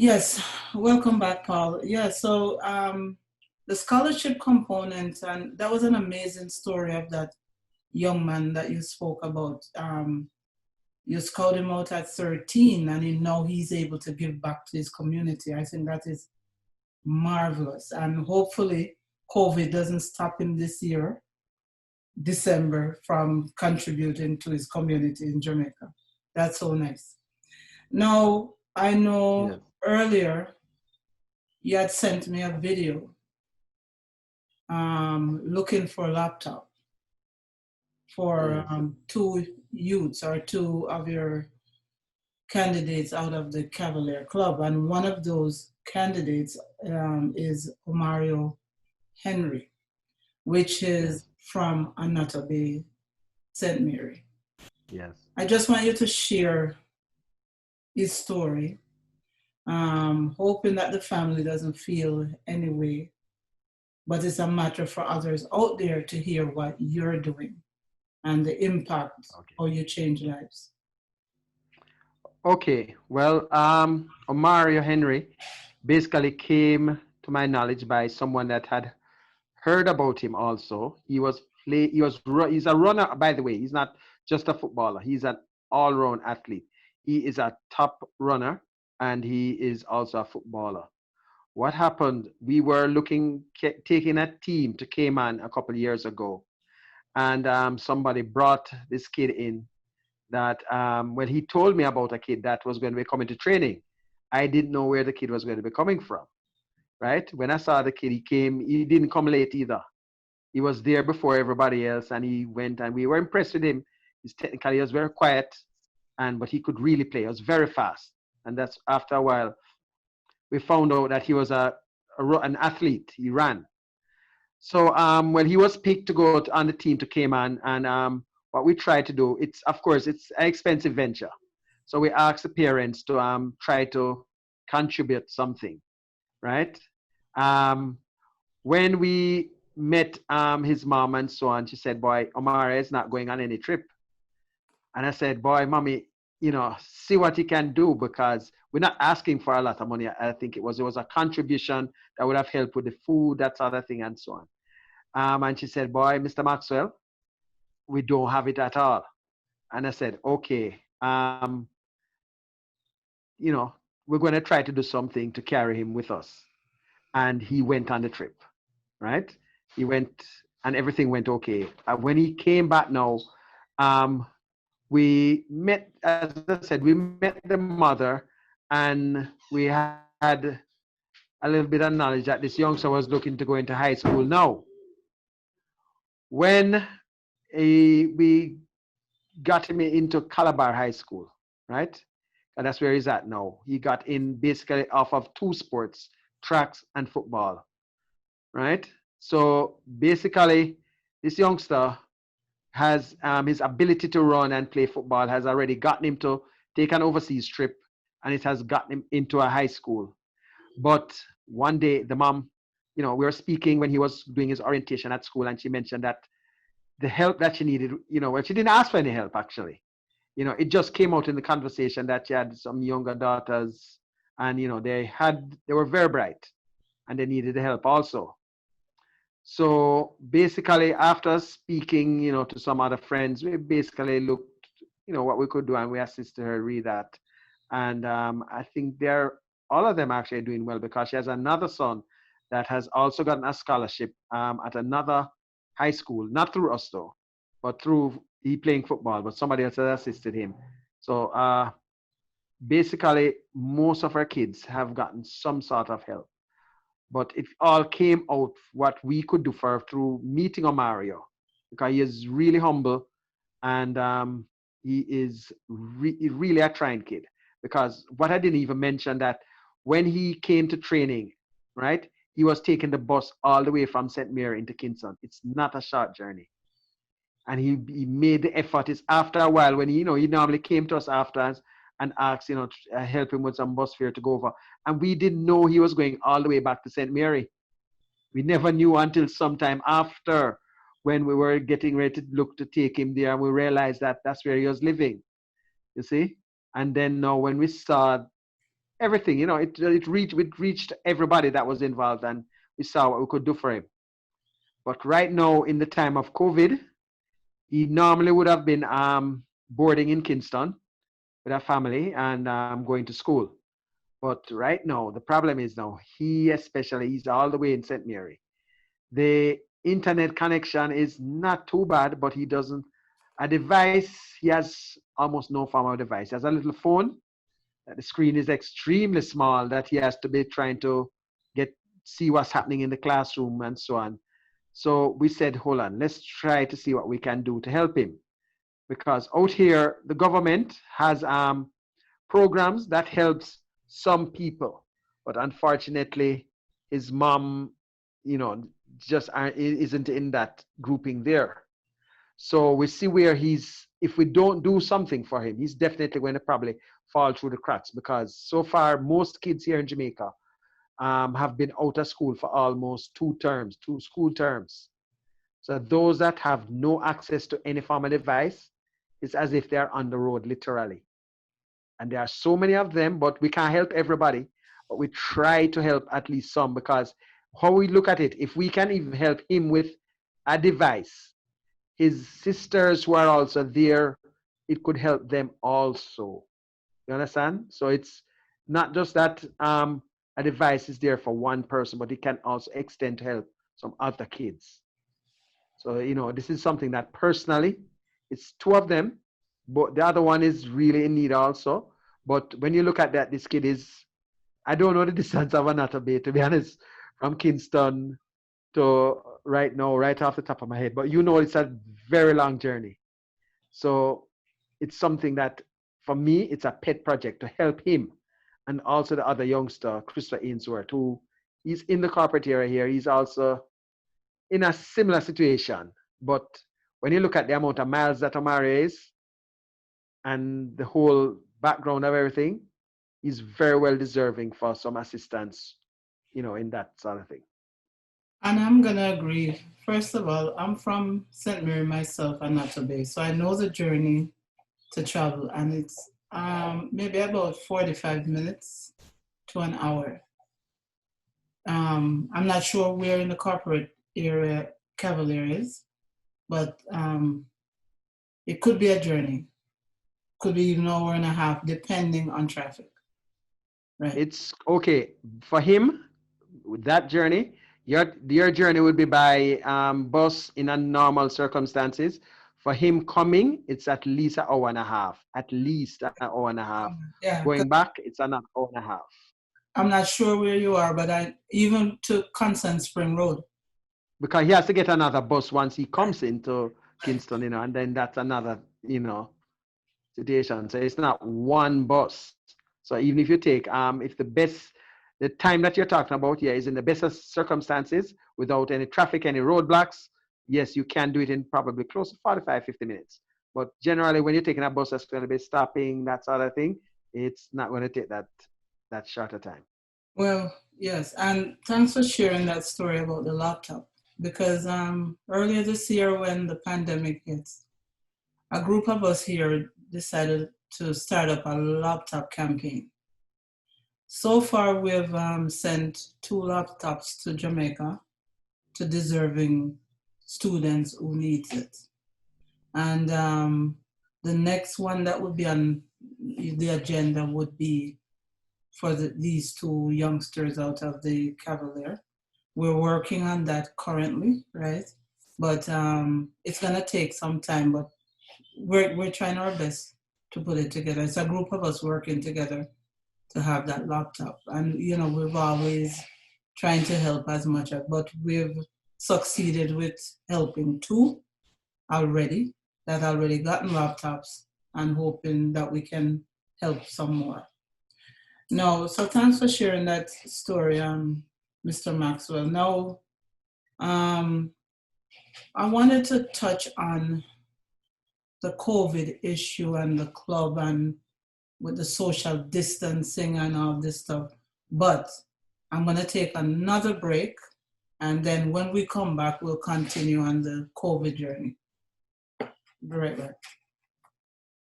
Yes, welcome back, Paul. Yeah, so the scholarship component, and that was an amazing story of that young man that you spoke about. You scout him out at 13, and now he's able to give back to his community. I think that is marvelous, and hopefully, COVID doesn't stop him this year, December, from contributing to his community in Jamaica. That's so nice. Now, I know Yes. earlier you had sent me a video looking for a laptop for Yes. two youths or two of your candidates out of the Cavalier Club. And one of those candidates is Mario Henry, which is Yes. from Anata Bay, St. Mary. Yes. I just want you to share his story, hoping that the family doesn't feel any way, but it's a matter for others out there to hear what you're doing and the impact Okay. how you change lives. Okay. Well, Mario Henry basically came to my knowledge by someone that had heard about him also. He's a runner, by the way. He's not just a footballer. He's an all-round athlete. He is a top runner and he is also a footballer. What happened? We were taking a team to Cayman a couple of years ago, and somebody brought this kid in that when he told me about a kid that was going to be coming to training, I didn't know where the kid was going to be coming from, right? When I saw the kid, he didn't come late either. He was there before everybody else, and he went, and we were impressed with him. His technically he was very quiet, but he could really play. He was very fast, and that's after a while we found out that he was an athlete. He ran. So when he was picked to go on the team to Cayman, and what we try to do, it's of course it's an expensive venture. So we asked the parents to try to contribute something, right? Um, when we met his mom and so on, she said, "Boy, Omar is not going on any trip." And I said, "Boy, mommy, see what you can do because we're not asking for a lot of money. I think it was a contribution that would have helped with the food, that sort of thing, and so on." And she said, "Boy, Mr. Maxwell, we don't have it at all." And I said, "Okay, you know, we're going to try to do something to carry him with us." And he went on the trip, right? He went and everything went okay. When he came back now, um, we met, as I said, we met the mother and we had a little bit of knowledge that this youngster was looking to go into high school now. When we got him into Calabar High School, right? And that's where he's at now. He got in basically off of two sports, tracks and football, right? So basically, this youngster has his ability to run and play football has already gotten him to take an overseas trip, and it has gotten him into a high school. But one day, the mom, we were speaking when he was doing his orientation at school, and she mentioned that the help that she needed, well, she didn't ask for any help actually. It just came out in the conversation that she had some younger daughters, and they were very bright, and they needed the help also. So basically, after speaking, to some other friends, we basically looked, what we could do, and we assisted her read that. And I think all of them actually doing well because she has another son that has also gotten a scholarship at another high school, not through us though, but through he playing football, but somebody else has assisted him. So basically, most of our kids have gotten some sort of help, but it all came out what we could do for through meeting Mario because he is really humble and he is really a trying kid. Because what I didn't even mention that when he came to training, right, he was taking the bus all the way from St. Mary into Kingston. It's not a short journey. And he made the effort. It's after a while when he normally came to us after and asked, to help him with some bus fare to go over. And we didn't know he was going all the way back to St. Mary. We never knew until sometime after when we were getting ready to look to take him there, and we realized that that's where he was living, you see. And then now when we saw everything. You know, it reached everybody that was involved, and we saw what we could do for him. But right now, in the time of COVID, he normally would have been boarding in Kingston with a family and going to school. But right now, the problem is now he especially he's all the way in St. Mary. The internet connection is not too bad, but he doesn't. A device, he has almost no form of device. He has a little phone. The screen is extremely small that he has to be trying to get see what's happening in the classroom and so on. So we said, hold on, let's try to see what we can do to help him. Because out here, the government has programs that helps some people, but unfortunately, his mom, you know, just isn't in that grouping there. So we see where if we don't do something for him, he's definitely going to probably fall through the cracks because so far, most kids here in Jamaica have been out of school for almost 2 terms, 2 school terms. So those that have no access to any form of device, it's as if they're on the road, literally. And there are so many of them, but we can't help everybody. But we try to help at least some because how we look at it, if we can even help him with a device, his sisters who are also there, it could help them also. You understand? So it's not just that a device is there for one person, but it can also extend to help some other kids. So, you know, this is something that personally, it's 2 of them, but the other one is really in need also. But when you look at that, this kid is, I don't know the distance of Anata Bay, to be honest, from Kingston to right now, right off the top of my head. But you know, it's a very long journey. So it's something that, for me, it's a pet project to help him and also the other youngster, Christopher Ainsworth, who he's in the corporate area here. He's also in a similar situation. But when you look at the amount of miles that Omari is and the whole background of everything, he's very well deserving for some assistance, you know, in that sort of thing. And I'm gonna agree. First of all, I'm from St. Mary myself and Nato Bay, so I know the journey to travel, and it's maybe about 45 minutes to an hour. I'm not sure where in the corporate area Cavalier is, but it could be a journey. Could be even an hour and a half, depending on traffic. Right. It's okay for him with that journey. Your journey would be by bus in a normal circumstances. For him coming, it's at least an hour and a half. At least an hour and a half. Yeah. Going back, it's an hour and a half. I'm not sure where you are, but I even to Constant Spring Road. Because he has to get another bus once he comes into Kingston, you know, and then that's another, you know, situation. So it's not one bus. So even if you take, if the time that you're talking about here is in the best of circumstances without any traffic, any roadblocks, yes, you can do it in probably close to 45, 50 minutes. But generally, when you're taking a bus that's going to be stopping, that sort of thing, it's not going to take that shorter time. Well, yes, and thanks for sharing that story about the laptop. Because earlier this year when the pandemic hit, a group of us here decided to start up a laptop campaign. So far, we've sent 2 laptops to Jamaica to deserving students who need it. And the next one that would be on the agenda would be for these 2 youngsters out of the Cavalier. We're working on that currently, right? But it's gonna take some time, but we're trying our best to put it together. It's a group of us working together to have that laptop. And, you know, we've always trying to help as much, but we've succeeded with helping 2 already that already gotten laptops and hoping that we can help some more. No, so thanks for sharing that story, Mr. Maxwell. Now, I wanted to touch on the COVID issue and the club and with the social distancing and all this stuff. But I'm going to take another break. And then when we come back, we'll continue on the COVID journey. Be right back.